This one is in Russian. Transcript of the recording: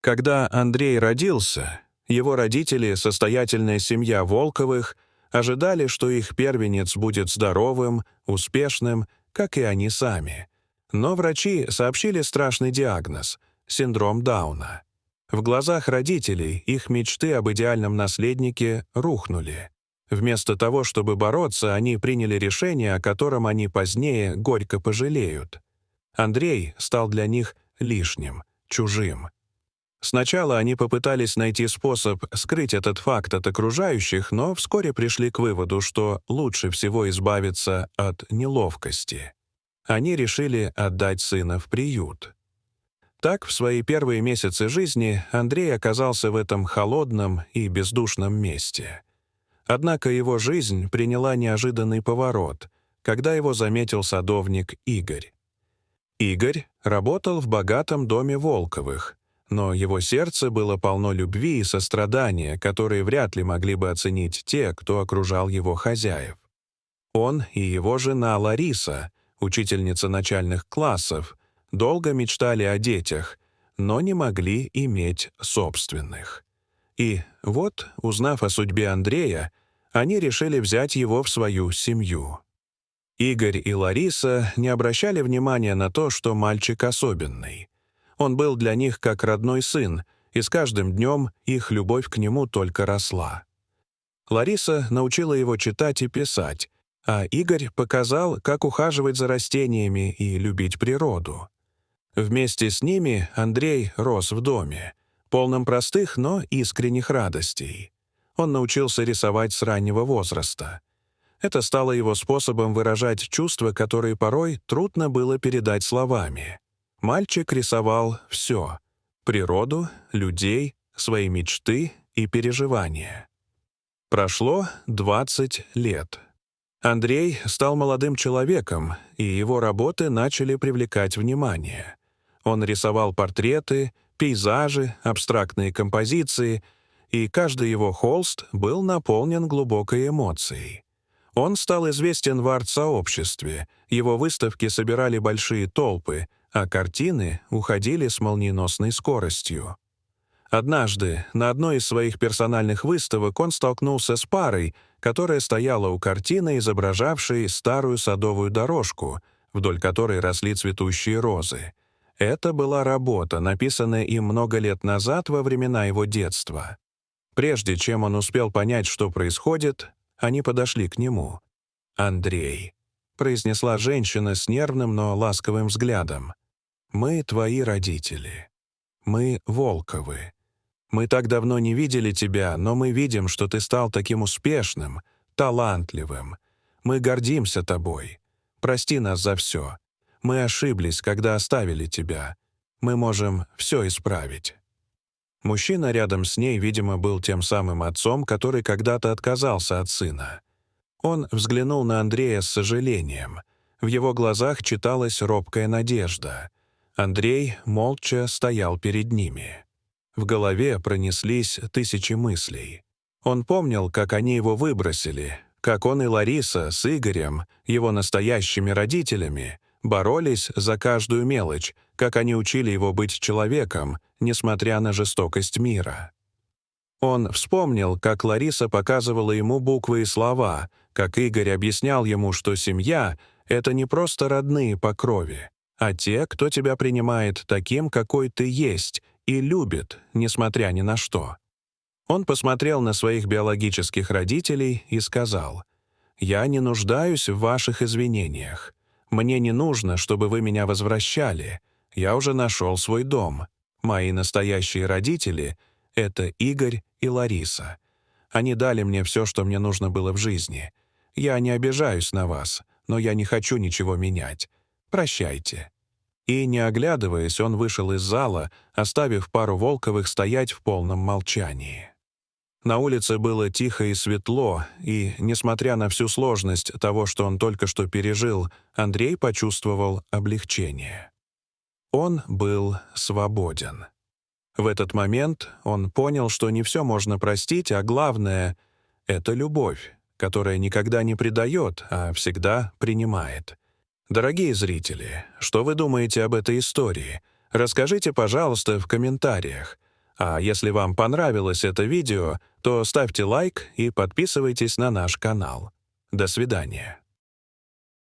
Когда Андрей родился, его родители, состоятельная семья Волковых, ожидали, что их первенец будет здоровым, успешным, как и они сами. Но врачи сообщили страшный диагноз — синдром Дауна. В глазах родителей их мечты об идеальном наследнике рухнули. Вместо того, чтобы бороться, они приняли решение, о котором они позднее горько пожалеют. Андрей стал для них лишним, чужим. Сначала они попытались найти способ скрыть этот факт от окружающих, но вскоре пришли к выводу, что лучше всего избавиться от неловкости. Они решили отдать сына в приют. Так, в свои первые месяцы жизни Андрей оказался в этом холодном и бездушном месте. Однако его жизнь приняла неожиданный поворот, когда его заметил садовник Игорь. Игорь работал в богатом доме Волковых, но его сердце было полно любви и сострадания, которые вряд ли могли бы оценить те, кто окружал его хозяев. Он и его жена Лариса, учительница начальных классов, долго мечтали о детях, но не могли иметь собственных. И вот, узнав о судьбе Андрея, они решили взять его в свою семью. Игорь и Лариса не обращали внимания на то, что мальчик особенный. Он был для них как родной сын, и с каждым днем их любовь к нему только росла. Лариса научила его читать и писать, а Игорь показал, как ухаживать за растениями и любить природу. Вместе с ними Андрей рос в доме, полном простых, но искренних радостей. Он научился рисовать с раннего возраста. Это стало его способом выражать чувства, которые порой трудно было передать словами. Мальчик рисовал все — природу, людей, свои мечты и переживания. Прошло 20 лет. Андрей стал молодым человеком, и его работы начали привлекать внимание. Он рисовал портреты, пейзажи, абстрактные композиции, и каждый его холст был наполнен глубокой эмоцией. Он стал известен в арт-сообществе, его выставки собирали большие толпы, а картины уходили с молниеносной скоростью. Однажды на одной из своих персональных выставок он столкнулся с парой, которая стояла у картины, изображавшей старую садовую дорожку, вдоль которой росли цветущие розы. Это была работа, написанная им много лет назад во времена его детства. Прежде чем он успел понять, что происходит, они подошли к нему. «Андрей», — произнесла женщина с нервным, но ласковым взглядом, — «мы твои родители. Мы Волковы. Мы так давно не видели тебя, но мы видим, что ты стал таким успешным, талантливым. Мы гордимся тобой. Прости нас за все. Мы ошиблись, когда оставили тебя. Мы можем все исправить». Мужчина рядом с ней, видимо, был тем самым отцом, который когда-то отказался от сына. Он взглянул на Андрея с сожалением. В его глазах читалась робкая надежда. Андрей молча стоял перед ними. В голове пронеслись тысячи мыслей. Он помнил, как они его выбросили, как он и Лариса с Игорем, его настоящими родителями, боролись за каждую мелочь, как они учили его быть человеком, несмотря на жестокость мира. Он вспомнил, как Лариса показывала ему буквы и слова, как Игорь объяснял ему, что семья — это не просто родные по крови, а те, кто тебя принимает таким, какой ты есть, и любит, несмотря ни на что. Он посмотрел на своих биологических родителей и сказал: «Я не нуждаюсь в ваших извинениях. Мне не нужно, чтобы вы меня возвращали. Я уже нашел свой дом. Мои настоящие родители — это Игорь и Лариса. Они дали мне все, что мне нужно было в жизни. Я не обижаюсь на вас, но я не хочу ничего менять. Прощайте». И, не оглядываясь, он вышел из зала, оставив пару Волковых стоять в полном молчании. На улице было тихо и светло, и, несмотря на всю сложность того, что он только что пережил, Андрей почувствовал облегчение. Он был свободен. В этот момент он понял, что не все можно простить, а главное — это любовь, которая никогда не предает, а всегда принимает. Дорогие зрители, что вы думаете об этой истории? Расскажите, пожалуйста, в комментариях. А если вам понравилось это видео, то ставьте лайк и подписывайтесь на наш канал. До свидания.